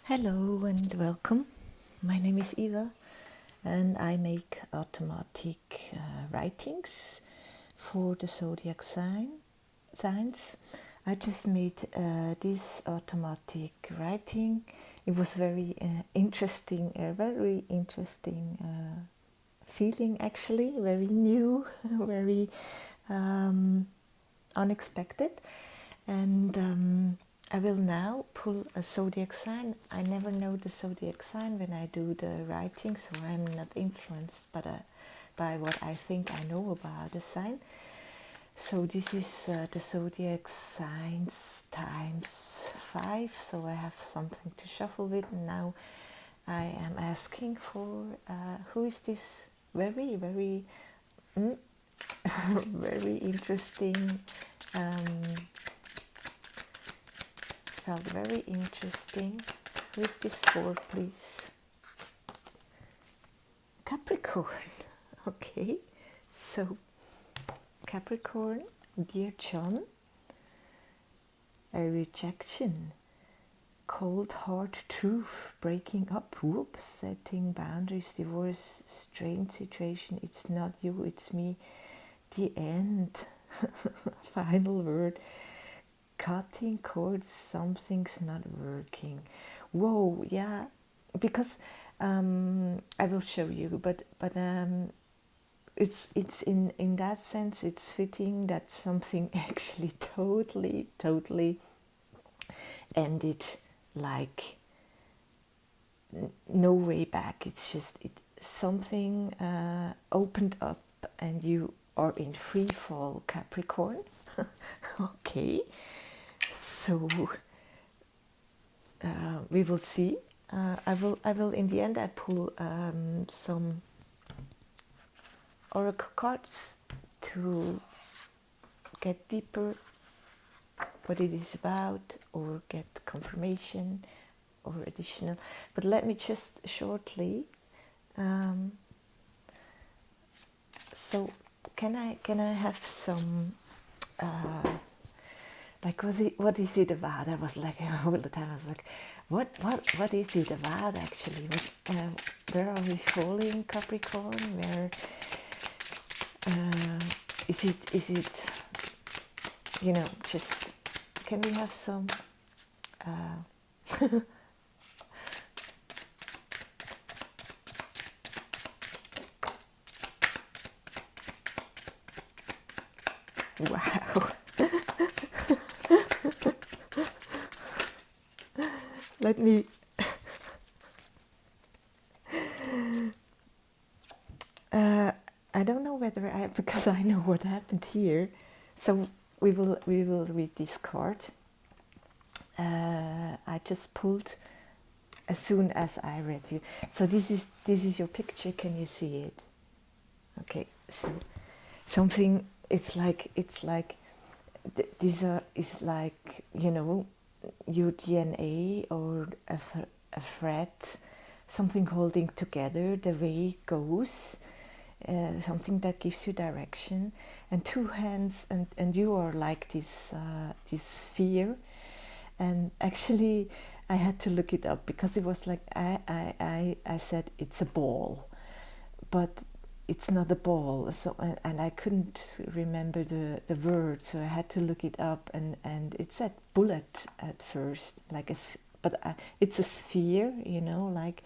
Hello and welcome. My name is Eva and I make automatic writings for the zodiac signs. I just made this automatic writing. It was very interesting, a very interesting feeling actually, very new, very unexpected. And I will now pull a zodiac sign. I never know the zodiac sign when I do the writing, so I'm not influenced by what I think I know about the sign. So this is the zodiac signs times 5, so I have something to shuffle with. And now I am asking for who is this very, very, very interesting. Felt very interesting. Who is this for, please? Capricorn. Okay, so Capricorn, dear John, a rejection, cold hard truth, breaking up, whoops, setting boundaries, divorce, strange situation, it's not you, it's me, the end, final word, cutting cords, something's not working. Whoa, yeah, because I will show you, but it's in that sense it's fitting that something actually totally ended, like no way back. It's just something opened up and you are in free fall, Capricorn. Okay, so we will see. I will in the end I pull some oracle cards to get deeper what it is about or get confirmation or additional. But let me just shortly. So can I have some like what is it about? I was like all the time. I was like, what is it about actually? Where are we falling, Capricorn? Where is it? Just can we have some? Wow. Let me. I don't know whether because I know what happened here. So we will read this card. I just pulled as soon as I read you. So this is your picture. Can you see it? Okay. So something. It's like these is like your DNA or a thread, something holding together the way it goes. Something that gives you direction, and two hands, and you are like this sphere. And actually I had to look it up because it was like I said it's a ball, but it's not a ball. So and I couldn't remember the word, so I had to look it up, and it said bullet at first, like but it's a sphere, like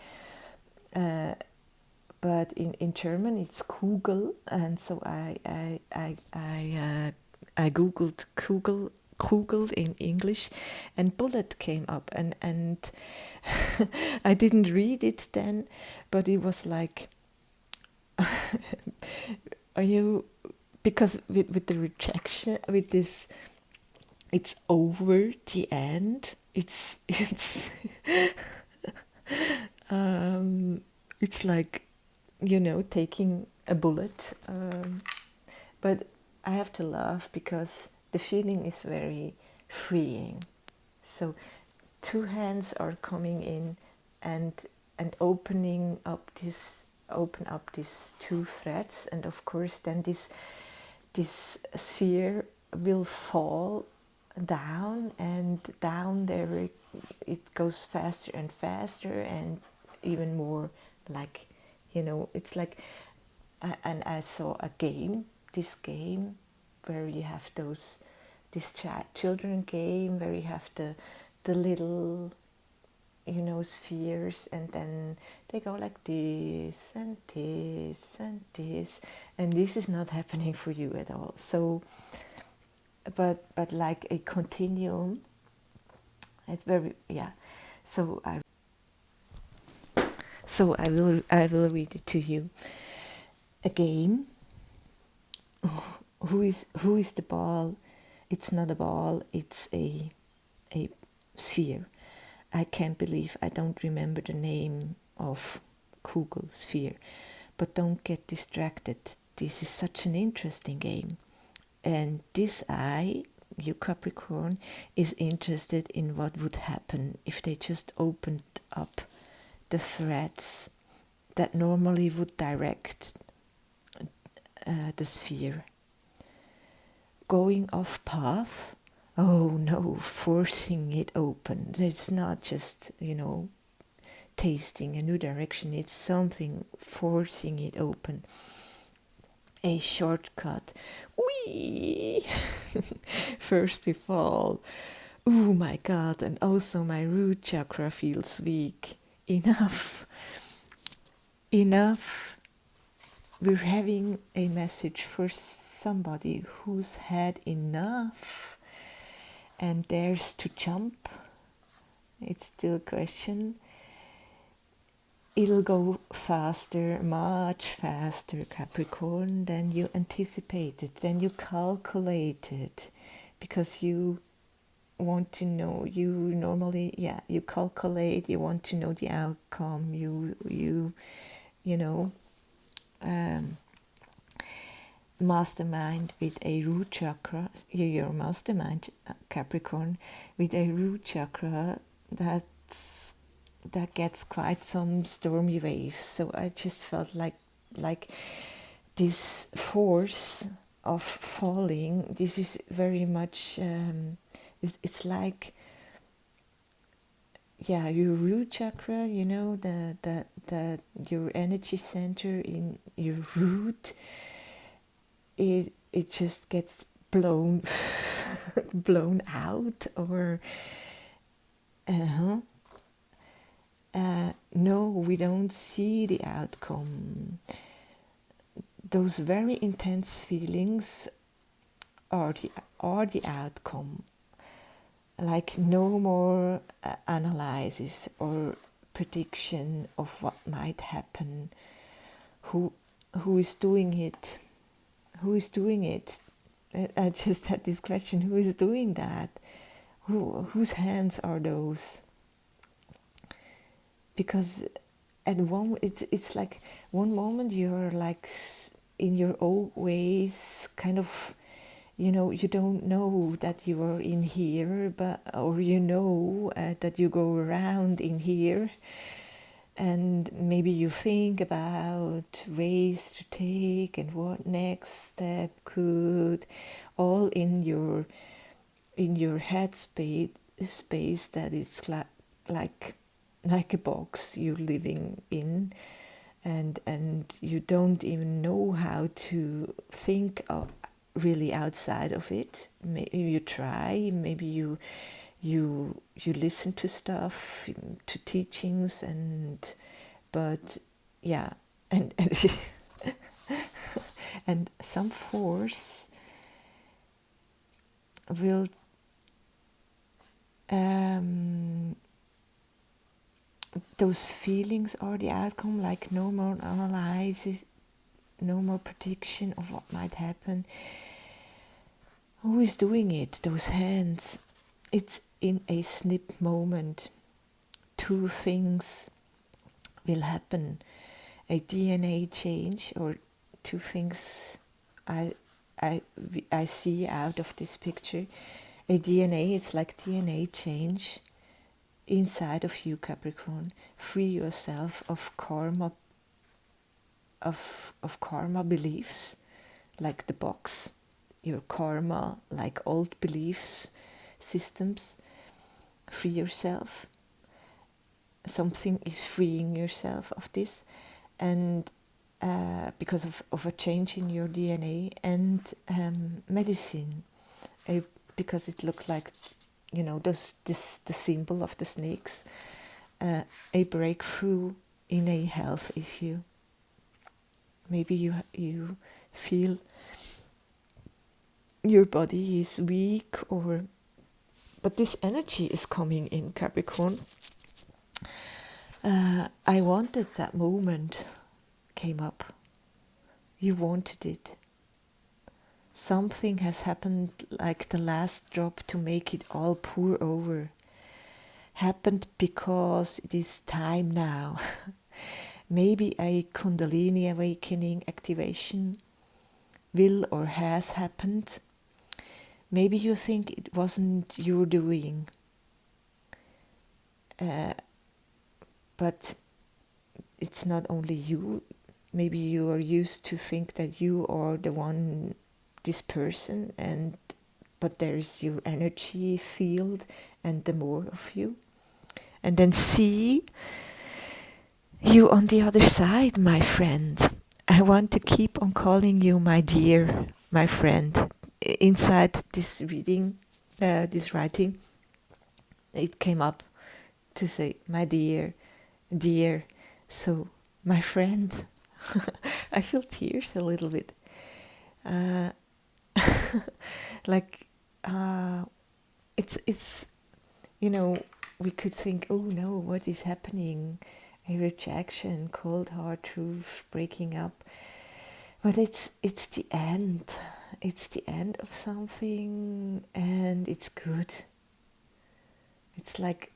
but in German it's Kugel, and so I googled Kugel in English, and bullet came up, and I didn't read it then, but it was like, are you, because with the rejection, with this, it's over the end. It's it's like taking a bullet, but I have to laugh because the feeling is very freeing. So two hands are coming in and open up these two threads, and of course then this sphere will fall down, and down there it goes faster and faster, and even more like, it's like, and I saw this game where you have this children game where you have the little, spheres, and then they go like this and this and this, and this is not happening for you at all. So, but like a continuum, it's very, yeah. So I will read it to you. A game. Who is the ball? It's not a ball. It's a sphere. I can't believe I don't remember the name of Kugel sphere, but don't get distracted. This is such an interesting game, and this eye, you Capricorn, is interested in what would happen if they just opened up the threads that normally would direct the sphere. Going off path? Oh no, forcing it open. It's not just, tasting a new direction, it's something forcing it open. A shortcut. Whee! First we fall. Oh my god, and also my root chakra feels weak. Enough. We're having a message for somebody who's had enough and dares to jump. It's still a question. It'll go faster, much faster, Capricorn, than you anticipated, than you calculated, because you want to know. You normally, you calculate. You want to know the outcome. Mastermind with a root chakra. Your mastermind, Capricorn, with a root chakra that gets quite some stormy waves. So I just felt like this force of falling. This is very much. It's like, your root chakra. The your energy center in your root. It just gets blown out, or no, we don't see the outcome. Those very intense feelings are the outcome. Like no more analysis or prediction of what might happen. Who is doing it? Who is doing it? I just had this question. Who is doing that? Whose hands are those? Because it's like one moment you're like in your old ways, kind of, you don't know that you are in here, or that you go around in here, and maybe you think about ways to take and what next step could, all in your head space that is like a box you're living in, and you don't even know how to think really outside of it. Maybe you try, maybe you listen to stuff, to teachings, but and and some force will those feelings are the outcome, like no more analysis, no more prediction of what might happen. Who is doing it? Those hands. It's in a snip moment. Two things will happen. A DNA change, or two things I see out of this picture. A DNA, it's like DNA change inside of you, Capricorn. Free yourself of karma, of karma beliefs, like the box. Your karma, like old beliefs, systems. Free yourself. Something is freeing yourself of this, and because of a change in your DNA, and medicine, because it looked like, you know, the symbol of the snakes, a breakthrough in a health issue. Maybe you feel your body is weak, but this energy is coming in, Capricorn. I wanted that moment came up. You wanted it. Something has happened, like the last drop to make it all pour over. Happened because it is time now. Maybe a Kundalini awakening activation will or has happened. Maybe you think it wasn't your doing. But it's not only you. Maybe you are used to think that you are the one, this person, but there's your energy field and the more of you. And then see you on the other side, my friend. I want to keep on calling you my dear, my friend. Inside this reading, this writing, it came up to say, my dear, dear. So, my friend, I feel tears a little bit. Like, it's, you know, we could think, oh no, what is happening? A rejection, cold hard truth, breaking up. But it's the end. It's the end of something, and it's good. It's like,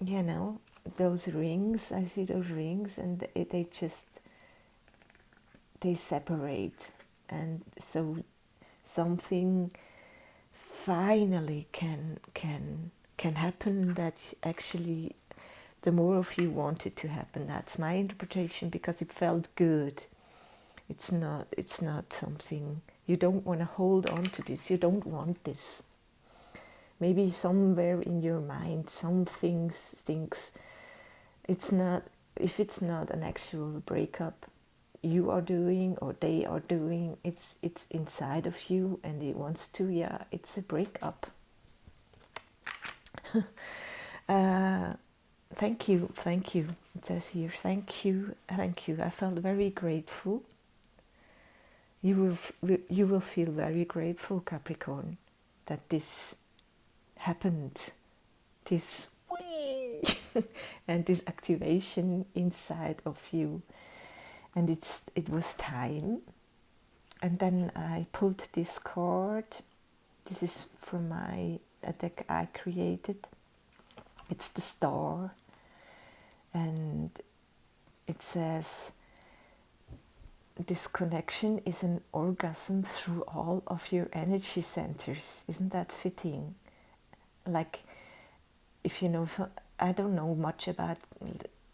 you know, those rings. I see those rings, and they separate, and so something finally can happen that actually the more of you want it to happen. That's my interpretation, because it felt good. It's not something you don't want to hold on to. This, you don't want this. Maybe somewhere in your mind some things thinks it's not, if it's not an actual breakup you are doing or they are doing, it's inside of you and it wants to, yeah, it's a breakup. Thank you. It says here, thank you. I felt very grateful. You will feel very grateful, Capricorn, that this happened, this and this activation inside of you, and it was time. And then I pulled this card. This is from a deck I created. It's the Star, and it says, this connection is an orgasm through all of your energy centers. Isn't that fitting? Like, if you know, I don't know much about,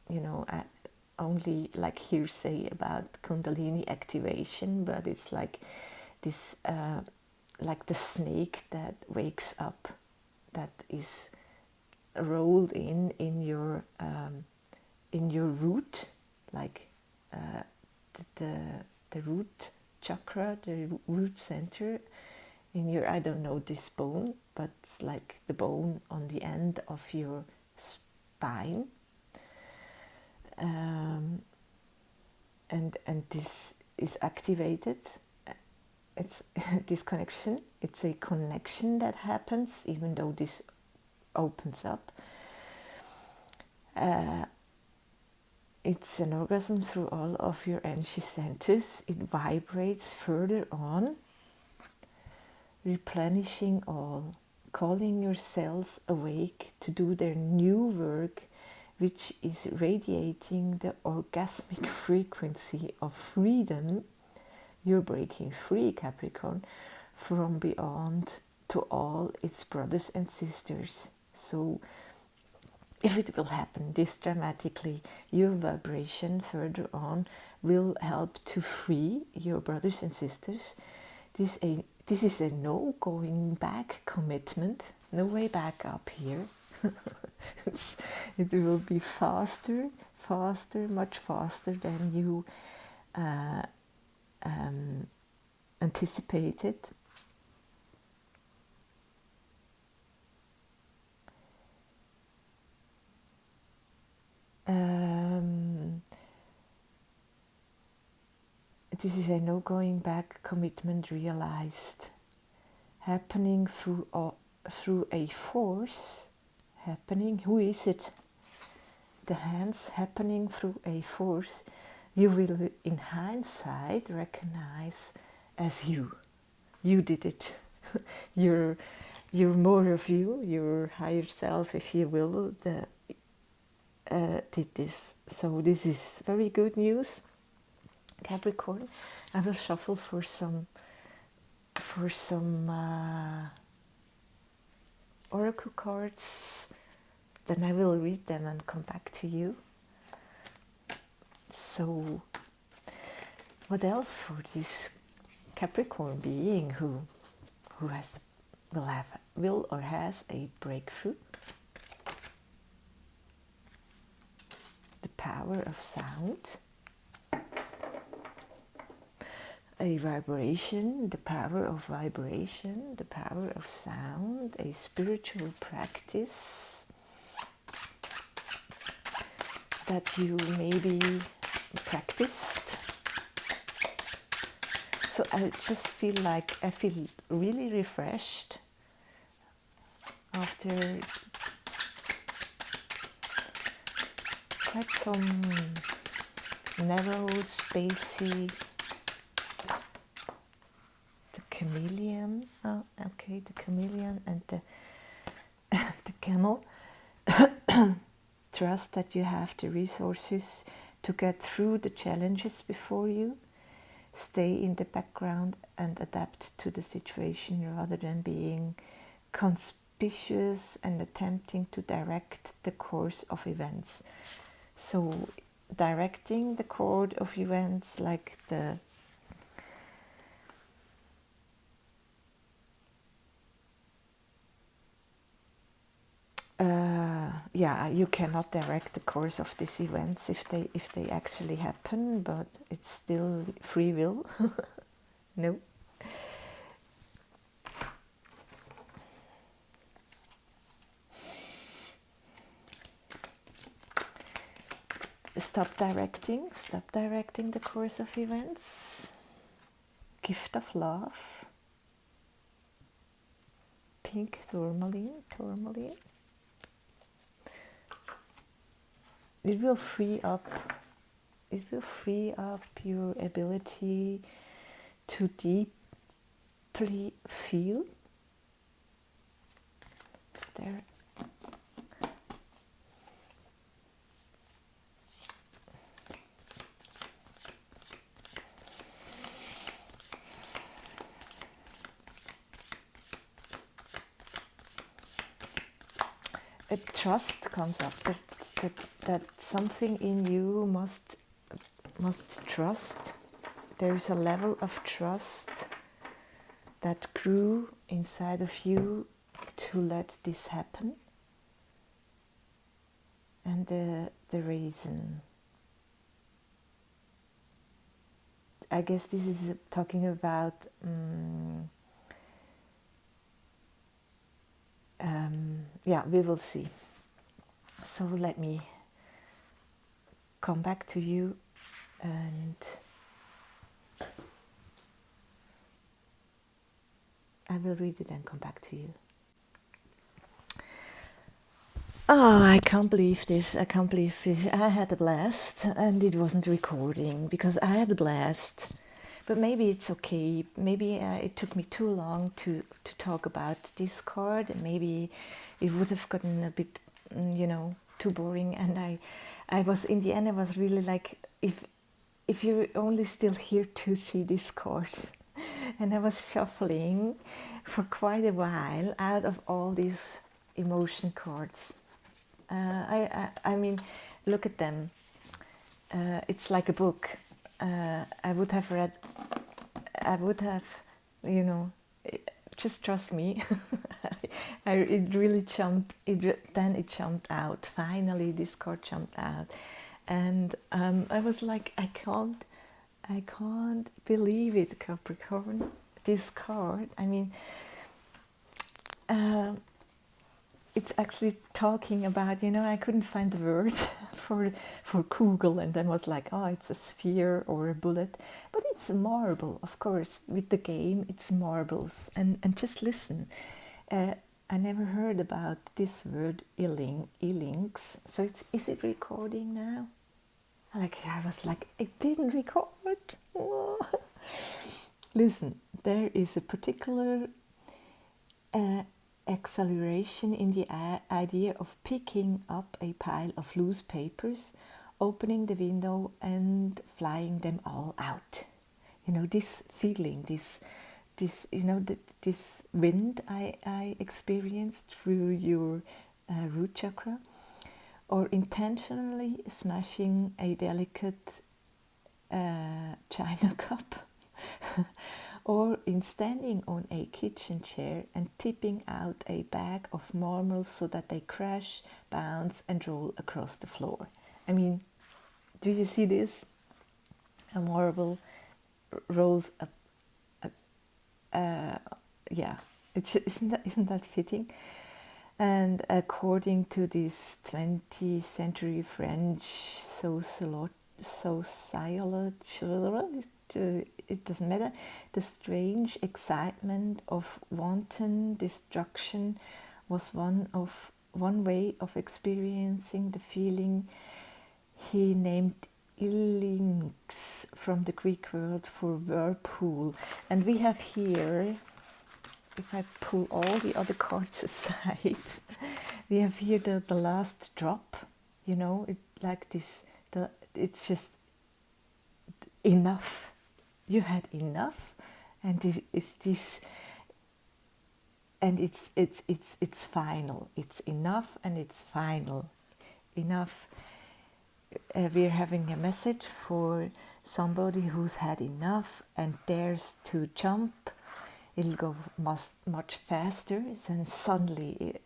you know, I only like hearsay about Kundalini activation, but it's like this, like the snake that wakes up, that is rolled in your root, like the root chakra, the root center in your, I don't know this bone, but it's like the bone on the end of your spine, and this is activated. It's this connection. It's a connection that happens even though this opens up. It's an orgasm through all of your energy centers. It vibrates further on, replenishing all, calling your cells awake to do their new work, which is radiating the orgasmic frequency of freedom. You're breaking free, Capricorn, from beyond to all its brothers and sisters. So if it will happen this dramatically, your vibration further on will help to free your brothers and sisters. This this is a no going back commitment, no way back up here. It will be faster, much faster than you anticipated. This is a no going back commitment realized, happening through a force, happening. Who is it? The hands, happening through a force you will in hindsight recognize as you. You did it. You're more of you, your higher self, if you will, did this. So this is very good news, Capricorn. I will shuffle for some oracle cards. Then I will read them and come back to you. So, what else for this Capricorn being who will or has a breakthrough? The power of sound, a vibration, the power of vibration, the power of sound, a spiritual practice that you maybe practiced. So I just feel like I feel really refreshed after quite some narrow, spacey. The chameleon, oh, okay, the chameleon and the camel. Trust that you have the resources to get through the challenges before you. Stay in the background and adapt to the situation rather than being conspicuous and attempting to direct the course of events. So directing the course of events, like the you cannot direct the course of these events if they actually happen, but it's still free will. No. Stop directing the course of events. Gift of love. Pink tourmaline. It will free up your ability to deeply feel. Is there a trust comes up that something in you must trust. There is a level of trust that grew inside of you to let this happen. And the reason, I guess this is talking about we will see. So let me come back to you and I will read it and come back to you. Oh, I can't believe this. I had a blast and it wasn't recording because I had a blast. But maybe it's okay. Maybe it took me too long to talk about this card, and maybe it would have gotten a bit, too boring. And I was in the end, I was really like, if you're only still here to see this card, and I was shuffling for quite a while out of all these emotion cards. I mean, look at them. It's like a book. I would have, just trust me. It really jumped. Then it jumped out. Finally, this card jumped out, and I was like, I can't believe it, Capricorn. This card. I mean, it's actually talking about, I couldn't find the word for Kugel, and then was like, oh, it's a sphere or a bullet, but it's a marble, of course. With the game, it's marbles, and just listen. I never heard about this word Ilinks. So is it recording now? I was like, it didn't record. Listen, there is a particular acceleration in the idea of picking up a pile of loose papers, opening the window and flying them all out. This feeling, this wind I experienced through your root chakra, or intentionally smashing a delicate china cup, or in standing on a kitchen chair and tipping out a bag of marbles so that they crash, bounce, and roll across the floor. I mean, do you see this? A marble rolls up. Yeah, isn't that fitting? And according to this 20th century French sociologist, it doesn't matter, the strange excitement of wanton destruction was one way of experiencing the feeling he named Ilinx, from the Greek word for whirlpool. And we have here, if I pull all the other cards aside, we have here the last drop. It's like this. It's just enough. You had enough, and it's final. It's enough, and it's final. Enough. We're having a message for somebody who's had enough and dares to jump. It'll go much faster, and suddenly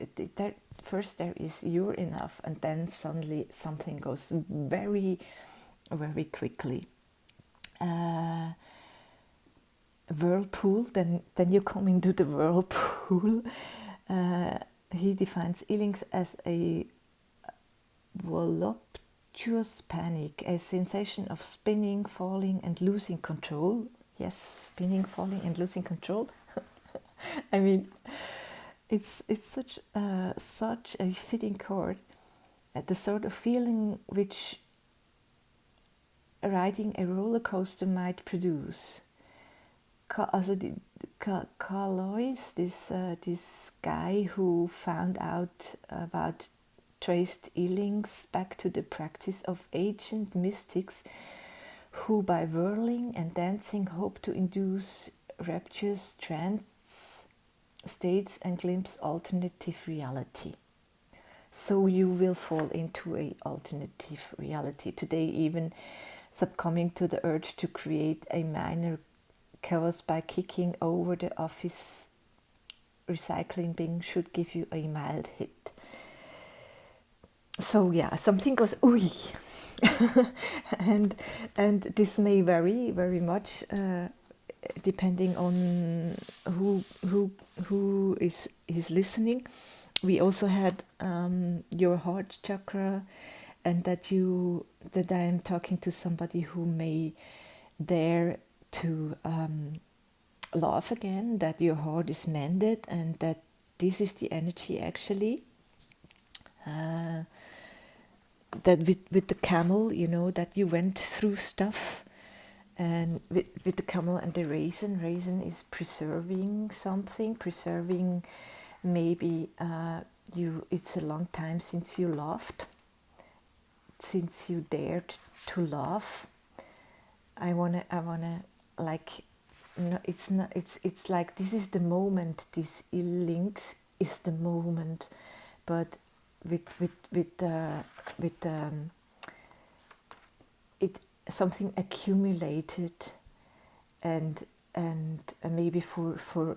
first there is you're enough, and then suddenly something goes very, very quickly. Whirlpool, then you come into the whirlpool. He defines Ilinx as a voluptuous panic, a sensation of spinning, falling, and losing control. Yes, spinning, falling, and losing control. I mean, it's such a fitting chord. The sort of feeling which riding a roller coaster might produce. Carlois, this guy who found out about traced Ilinx back to the practice of ancient mystics, who by whirling and dancing hope to induce rapturous trance states and glimpse alternative reality. So you will fall into a alternative reality. Today, even succumbing to the urge to create a minor chaos by kicking over the office recycling bin should give you a mild hit. So yeah, something goes ooey. and this may vary very much depending on who is listening. We also had your heart chakra, and that I am talking to somebody who may dare to laugh again, that your heart is mended, and that this is the energy actually. That with the camel, that you went through stuff, and with the camel and the raisin is preserving something, maybe it's a long time since you laughed, since you dared to laugh. I wanna like, no, it's not, it's like this is the moment, this Ilinx is the moment, but with it something accumulated, and maybe for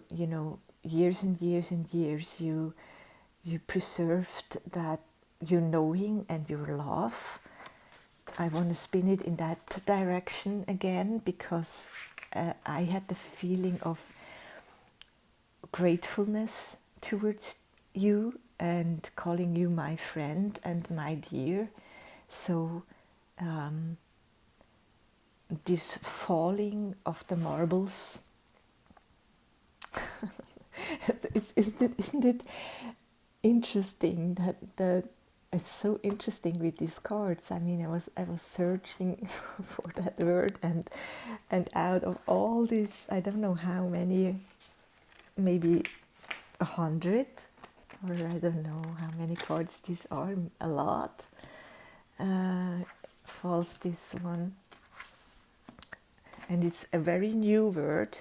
years and years and years you preserved that your knowing and your love. I want to spin it in that direction again, because I had the feeling of gratefulness towards you and calling you my friend and my dear. So this falling of the marbles, isn't it interesting that it's so interesting with these cards? I mean, I was searching for that word, and out of all these, I don't know how many, maybe 100, or I don't know how many cards these are, a lot, falls this one. And it's a very new word,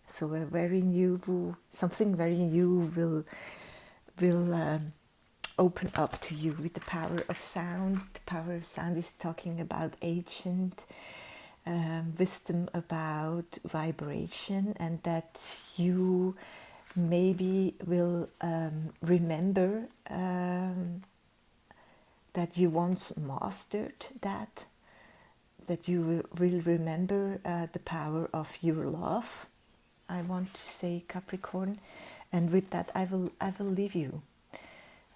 so a very new, something very new will open up to you with the power of sound. The power of sound is talking about ancient wisdom about vibration, and that you maybe will remember that you once mastered that you will remember the power of your love. I want to say, Capricorn, and with that I will leave you.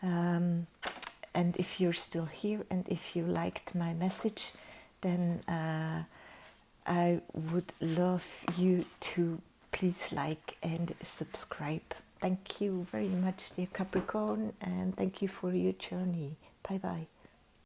And if you're still here, and if you liked my message, then I would love you to please like and subscribe. Thank you very much, dear Capricorn, and thank you for your journey. Bye bye.